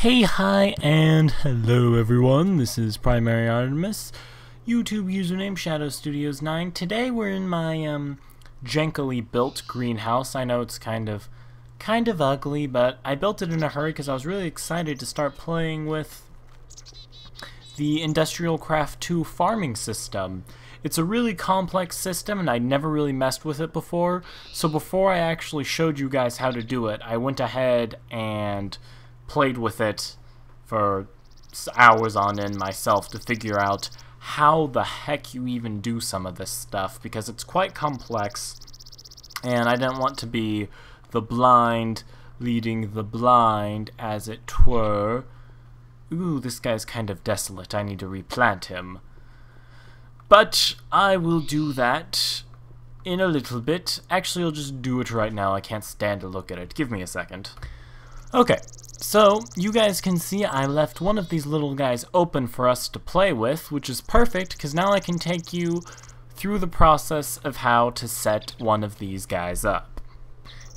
Hey, hi, and hello everyone, this is Primary Artemis, YouTube username Shadow Studios 9. Today we're in my, jankily built greenhouse. I know it's kind of ugly, but I built it in a hurry because I was really excited to start playing with the Industrial Craft 2 farming system. It's a really complex system and I'd never really messed with it before, so before I actually showed you guys how to do it, I went ahead and played with it for hours on end myself to figure out how the heck you even do some of this stuff, because it's quite complex and I didn't want to be the blind leading the blind, as it were. Ooh, this guy's kind of desolate. I need to replant him. But I will do that in a little bit. Actually, I'll just do it right now. I can't stand to look at it. Give me a second. Okay. So, you guys can see I left one of these little guys open for us to play with, which is perfect, because now I can take you through the process of how to set one of these guys up.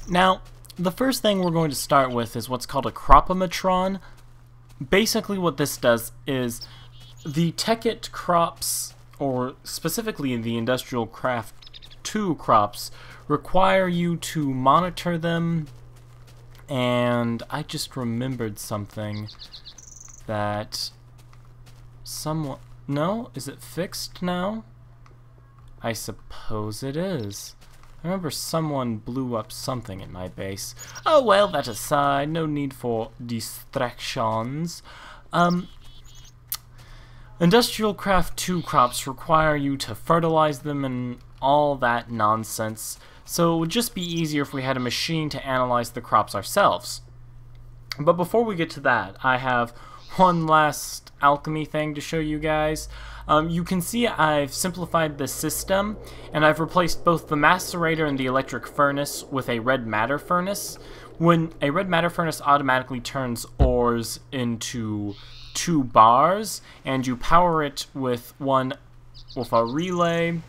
Now, the first thing we're going to start with is what's called a crop-o-matron. Basically what this does is the Tekkit crops, or specifically the Industrial Craft 2 crops, require you to monitor them. And I just remembered something that someone... No? Is it fixed now? I suppose it is. I remember someone blew up something in my base. Oh well, that aside, no need for distractions. Industrial Craft 2 crops require you to fertilize them and all that nonsense. So it would just be easier if we had a machine to analyze the crops ourselves. But before we get to that, I have one last alchemy thing to show you guys. You can see I've simplified the system, and I've replaced both the macerator and the electric furnace with a red matter furnace. When a red matter furnace automatically turns ores into 2 bars, and you power it with a relay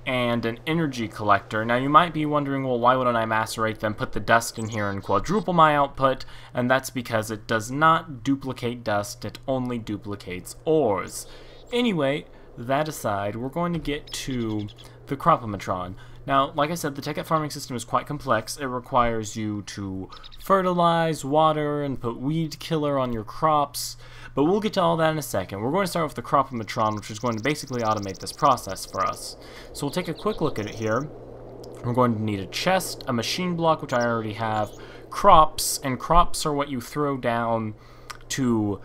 and an energy collector. Now you might be wondering, well, why wouldn't I macerate them, put the dust in here and quadruple my output? And that's because it does not duplicate dust, it only duplicates ores. Anyway, that aside, we're going to get to the crop-o-matron. Now, like I said, the Tekkit farming system is quite complex. It requires you to fertilize, water, and put weed killer on your crops. But we'll get to all that in a second. We're going to start with the crop-o-matron, which is going to basically automate this process for us. So we'll take a quick look at it here. We're going to need a chest, a machine block, which I already have, crops, and crops are what you throw down to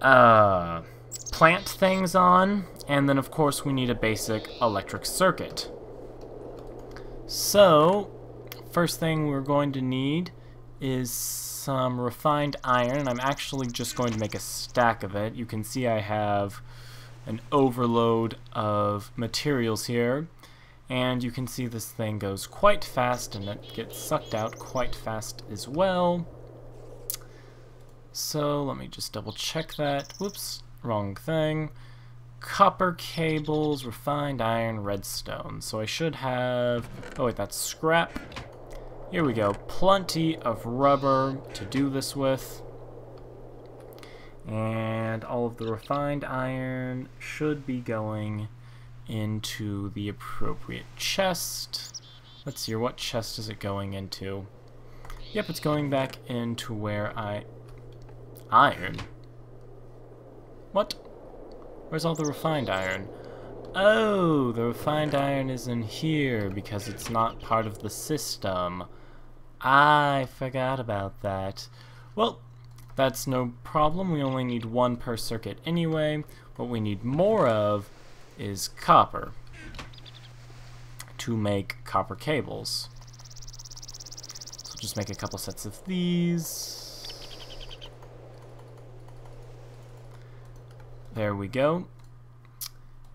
plant things on. And then, of course, we need a basic electric circuit. So, first thing we're going to need is some refined iron, and I'm actually just going to make a stack of it. You can see I have an overload of materials here, and you can see this thing goes quite fast and it gets sucked out quite fast as well. So let me just double check that. Whoops, wrong thing. Copper cables, refined iron, redstone. So I should have... oh wait, that's scrap. Here we go. Plenty of rubber to do this with. And all of the refined iron should be going into the appropriate chest. Let's see here, what chest is it going into? Yep, it's going back into where iron? What? Where's all the refined iron? Oh, the refined iron is in here because it's not part of the system. I forgot about that. Well, that's no problem. We only need 1 per circuit anyway. What we need more of is copper to make copper cables. So just make a couple sets of these. There we go.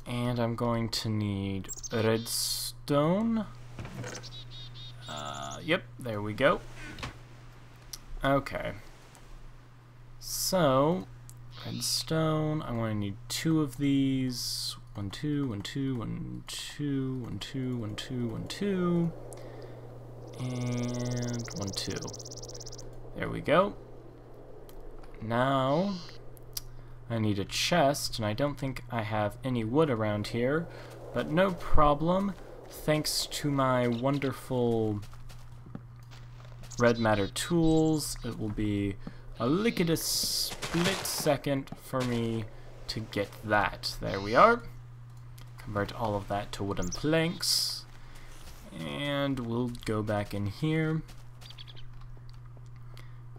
And I'm going to need redstone. Yep, there we go. Okay. So, redstone, I'm going to need 2 of these. 1, 2, 1, 2, 1, 2, 1, 2, 1, 2, 1, 2. And 1, 2. There we go. now I need a chest, and I don't think I have any wood around here, but no problem. Thanks to my wonderful red matter tools, it will be a lickety split second for me to get that. There we are. Convert all of that to wooden planks, and we'll go back in here.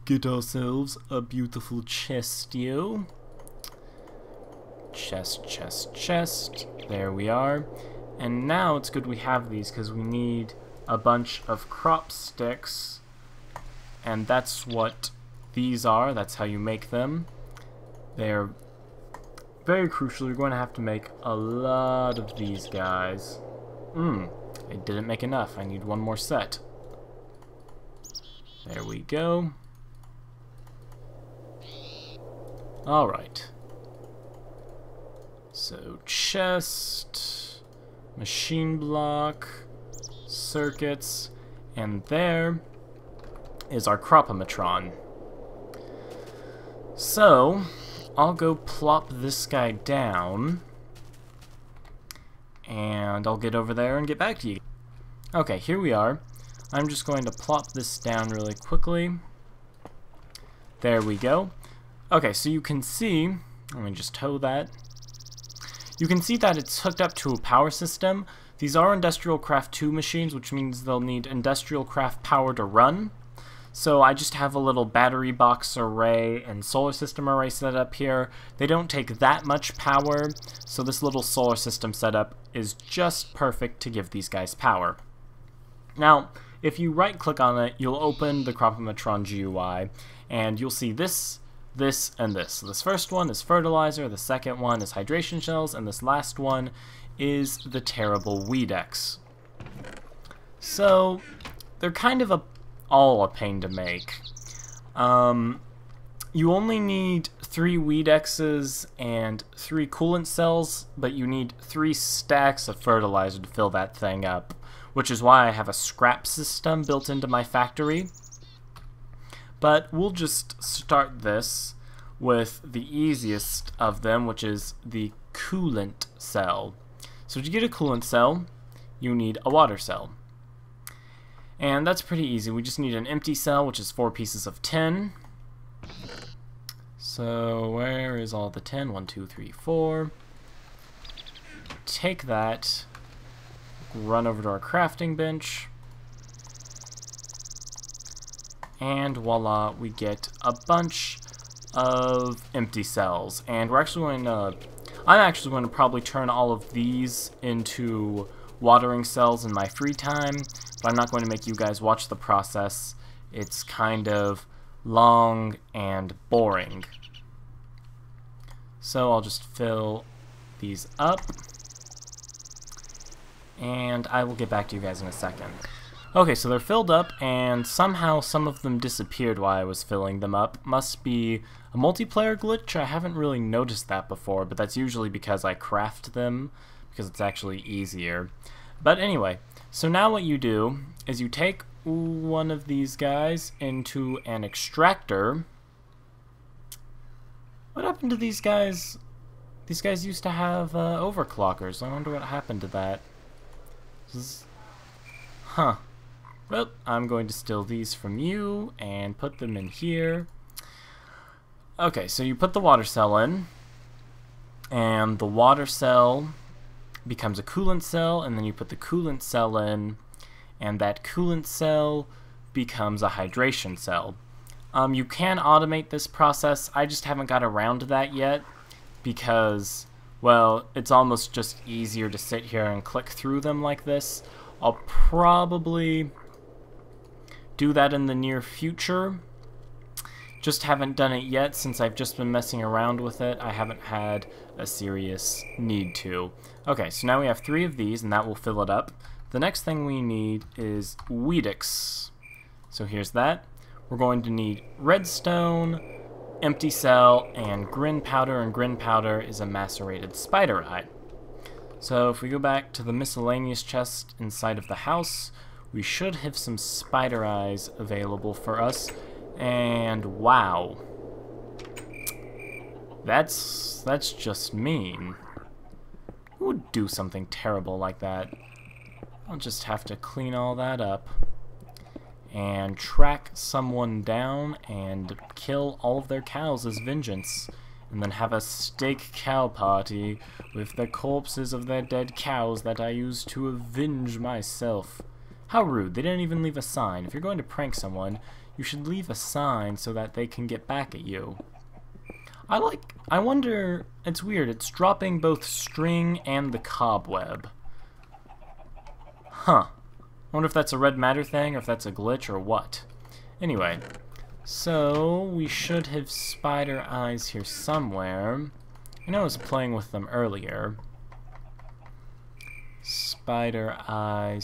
Get ourselves a beautiful chest, yo. Chest, chest, chest. There we are. And now it's good we have these, because we need a bunch of crop sticks, and that's what these are. That's how you make them. They're very crucial. You're going to have to make a lot of these guys. I didn't make enough. I need one more set. There we go. Alright. So, chest, machine block, circuits, and there is our crop-o-matron. So, I'll go plop this guy down, and I'll get over there and get back to you. Okay, here we are. I'm just going to plop this down really quickly. There we go. Okay, so you can see, let me just tow that. You can see that it's hooked up to a power system. These are Industrial Craft 2 machines, which means they'll need Industrial Craft power to run. So I just have a little battery box array and solar system array set up here. They don't take that much power, so this little solar system setup is just perfect to give these guys power. Now, if you right click on it, you'll open the crop-o-matron GUI, and you'll see this, this, and this. So this first one is Fertilizer, the second one is Hydration Shells, and this last one is the terrible Weedex. So, they're kind of all a pain to make. You only need 3 Weedexes and 3 coolant cells, but you need 3 stacks of fertilizer to fill that thing up, which is why I have a scrap system built into my factory. But we'll just start this with the easiest of them, which is the coolant cell. So to get a coolant cell, you need a water cell. And that's pretty easy. We just need an empty cell, which is 4 pieces of tin. So where is all the tin? 1, 2, 3, 4. Take that, run over to our crafting bench, and voila, we get a bunch of empty cells. And we're actually going to, I'm actually going to probably turn all of these into watering cells in my free time, but I'm not going to make you guys watch the process. It's kind of long and boring. So I'll just fill these up, and I will get back to you guys in a second. Okay, so they're filled up, and somehow some of them disappeared while I was filling them up. Must be a multiplayer glitch. I haven't really noticed that before, but that's usually because I craft them, because it's actually easier. But anyway, so now what you do is you take one of these guys into an extractor. What happened to these guys? These guys used to have overclockers. I wonder what happened to that. Huh. Well, I'm going to steal these from you and put them in here. Okay, so you put the water cell in, and the water cell becomes a coolant cell, and then you put the coolant cell in, and that coolant cell becomes a hydration cell. You can automate this process. I just haven't got around to that yet because, well, it's almost just easier to sit here and click through them like this. I'll probably do that in the near future. Just haven't done it yet since I've just been messing around with it. I haven't had a serious need to. Okay, so now we have 3 of these, and that will fill it up. The next thing we need is Weedex. So here's that. We're going to need redstone, empty cell, and grin powder, and grin powder is a macerated spider eye. So if we go back to the miscellaneous chest inside of the house, we should have some spider eyes available for us. And wow. That's just mean. Who would do something terrible like that? I'll just have to clean all that up and track someone down and kill all of their cows as vengeance, and then have a steak cow party with the corpses of their dead cows that I used to avenge myself. How rude. They didn't even leave a sign. If you're going to prank someone, you should leave a sign so that they can get back at you. I wonder, it's weird, it's dropping both string and the cobweb. Huh. I wonder if that's a red matter thing, or if that's a glitch, or what. Anyway, so we should have spider eyes here somewhere. I know I was playing with them earlier. Spider eye.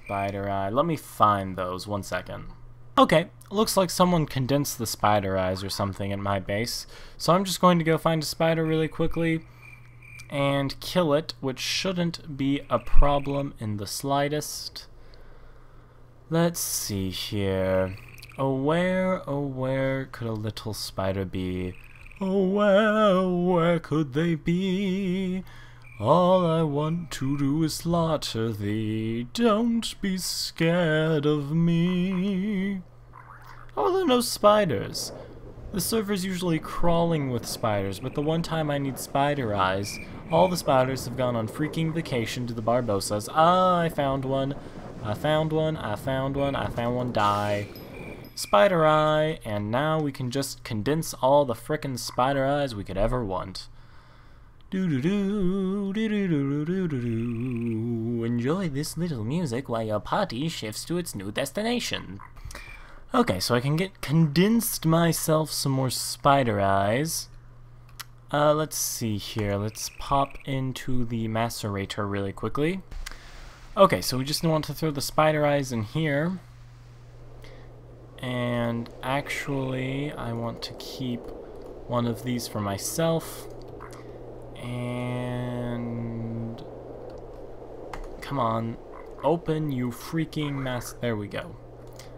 Let me find those, 1 second. Okay, looks like someone condensed the spider eyes or something at my base, so I'm just going to go find a spider really quickly and kill it, which shouldn't be a problem in the slightest. Let's see here. Oh, where could a little spider be? Oh, where could they be? All I want to do is slaughter thee. Don't be scared of me. Oh, there are no spiders. The server's usually crawling with spiders, but the one time I need spider eyes, all the spiders have gone on freaking vacation to the Barbosas. Ah, I found one. I found one. I found one. I found one. Die. Spider eye, and now we can just condense all the frickin' spider eyes we could ever want. Enjoy this little music while your party shifts to its new destination. Okay, so I can get condensed myself some more spider eyes. Let's see here. Let's pop into the macerator really quickly. Okay, so we just want to throw the spider eyes in here. And actually, I want to keep one of these for myself. And come on, open, you freaking mess. There we go.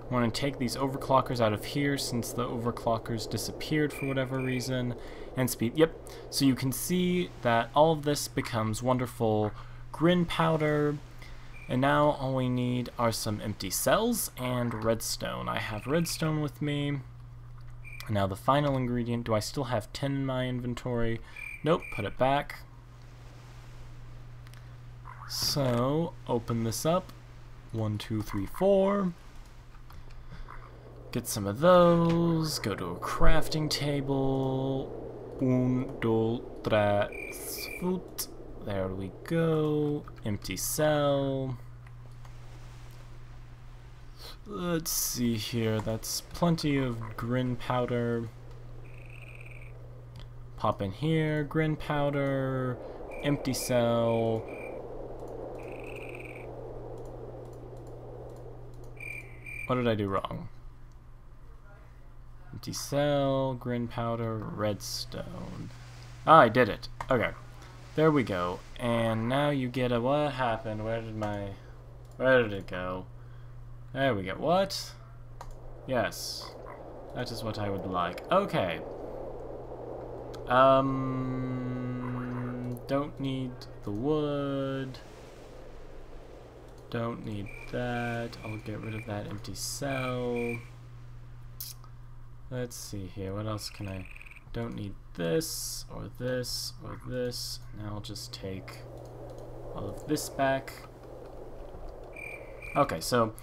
I want to take these overclockers out of here since the overclockers disappeared for whatever reason. And speed, yep. So you can see that all of this becomes wonderful grin powder. And now all we need are some empty cells and redstone. I have redstone with me. Now the final ingredient, do I still have tin in my inventory? Nope, put it back. So, open this up. 1, 2, 3, 4. Get some of those. Go to a crafting table. 1, 2, 3, 4. There we go. Empty cell. Let's see here. That's plenty of grin powder. Pop in here, grin powder, empty cell. What did I do wrong? Empty cell, grin powder, redstone. Ah, I did it. Okay. There we go. And now you get a, what happened? Where did it go? There we go. What? Yes. That is what I would like. Okay. Don't need the wood. Don't need that. I'll get rid of that empty cell. Let's see here. What else can I... Don't need this, or this, or this. Now I'll just take all of this back. Okay, so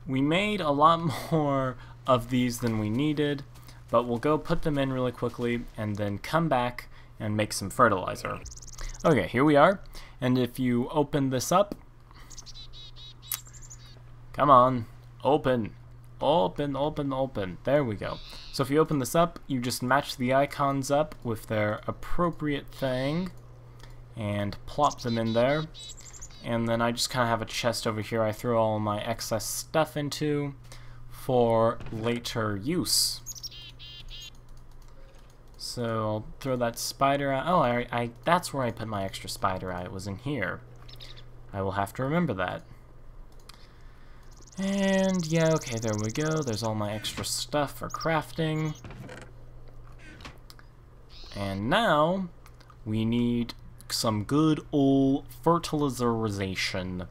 we made a lot more of these than we needed. But we'll go put them in really quickly and then come back and make some fertilizer. Okay, here we are. And if you open this up, come on, open, open, open, open. There we go. So if you open this up, you just match the icons up with their appropriate thing and plop them in there. And then I just kind of have a chest over here I throw all my excess stuff into for later use. So I'll throw that spider eye. Oh, that's where I put my extra spider eye. It was in here. I will have to remember that. And yeah, okay, there we go. There's all my extra stuff for crafting. And now we need some good old fertilization.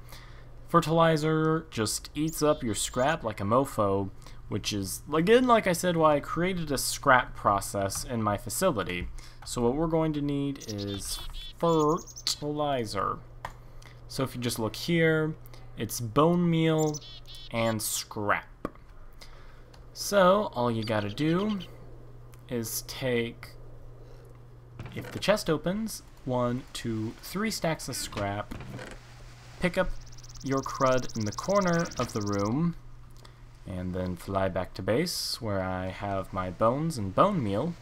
Fertilizer just eats up your scrap like a mofo, which is, again, like I said, why I created a scrap process in my facility. So what we're going to need is fertilizer. So if you just look here, it's bone meal and scrap. So all you gotta do is take, if the chest opens, 1, 2, 3 stacks of scrap, pick up your crud in the corner of the room, and then fly back to base where I have my bones and bone meal.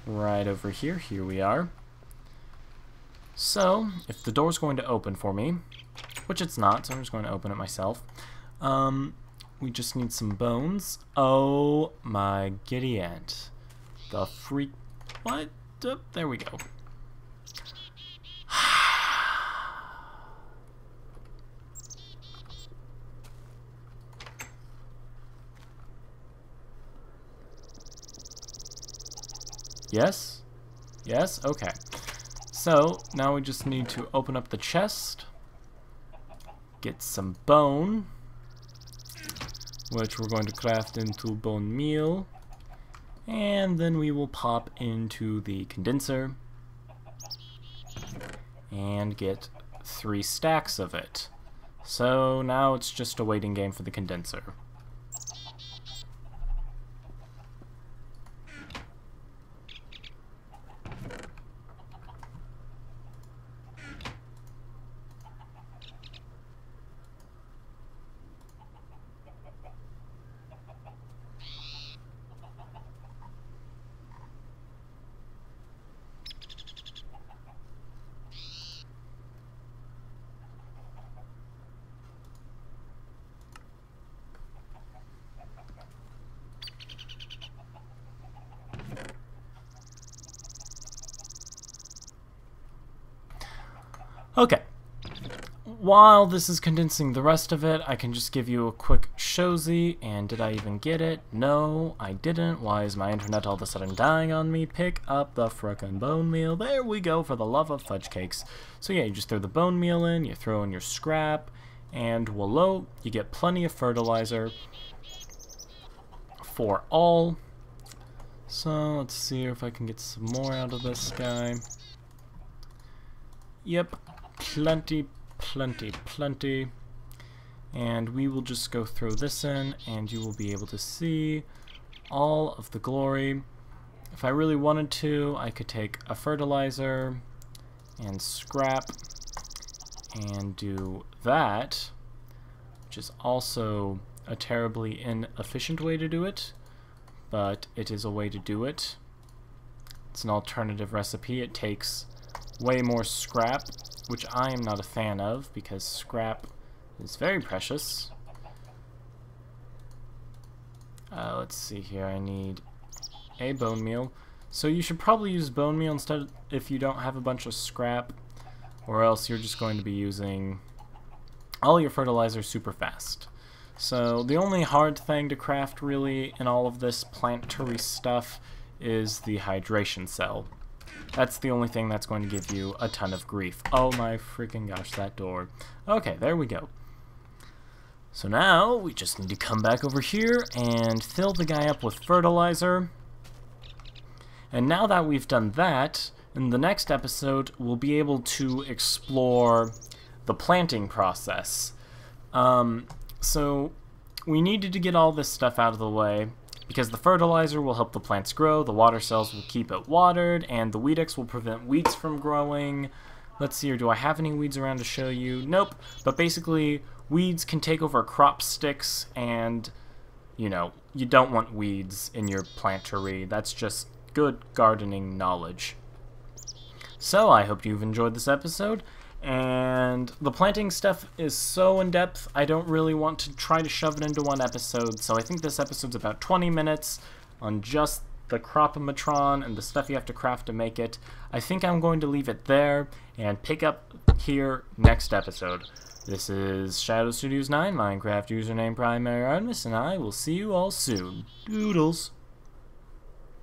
Right over here, here we are. So, if the door's going to open for me, which it's not, so I'm just going to open it myself, we just need some bones. Oh my giddy aunt. The freak... What? Oh, there we go. Yes? Yes? Okay. So, now we just need to open up the chest, get some bone, which we're going to craft into bone meal, and then we will pop into the condenser and get 3 stacks of it. So now it's just a waiting game for the condenser. Okay, while this is condensing the rest of it, I can just give you a quick show-y, and did I even get it? No, I didn't. Why is my internet all of a sudden dying on me? Pick up the frickin' bone meal. There we go, for the love of fudge cakes. So yeah, you just throw the bone meal in, you throw in your scrap, and voila, you get plenty of fertilizer for all. So let's see if I can get some more out of this guy. Yep. Plenty, plenty, plenty. And we will just go throw this in, and you will be able to see all of the glory. If I really wanted to, I could take a fertilizer and scrap and do that, which is also a terribly inefficient way to do it, but it is a way to do it. It's an alternative recipe. It takes way more scrap, which I am not a fan of, because scrap is very precious. Let's see here, I need a bone meal. So you should probably use bone meal instead if you don't have a bunch of scrap, or else you're just going to be using all your fertilizer super fast. So the only hard thing to craft really in all of this planetary stuff is the hydration cell. That's the only thing that's going to give you a ton of grief. Oh my freaking gosh, that door. Okay, there we go. So now we just need to come back over here and fill the guy up with fertilizer. And now that we've done that, in the next episode we'll be able to explore the planting process. So we needed to get all this stuff out of the way, because the fertilizer will help the plants grow, the water cells will keep it watered, and the weed-X will prevent weeds from growing. Let's see here, do I have any weeds around to show you? Nope, but basically weeds can take over crop sticks, and, you know, you don't want weeds in your plantery. That's just good gardening knowledge. So I hope you've enjoyed this episode, and the planting stuff is so in-depth, I don't really want to try to shove it into one episode, so I think this episode's about 20 minutes on just the crop-o-matron and the stuff you have to craft to make it. I think I'm going to leave it there and pick up here next episode. This is Shadow Studios 9, Minecraft username Primary Artemis, and I will see you all soon. Doodles!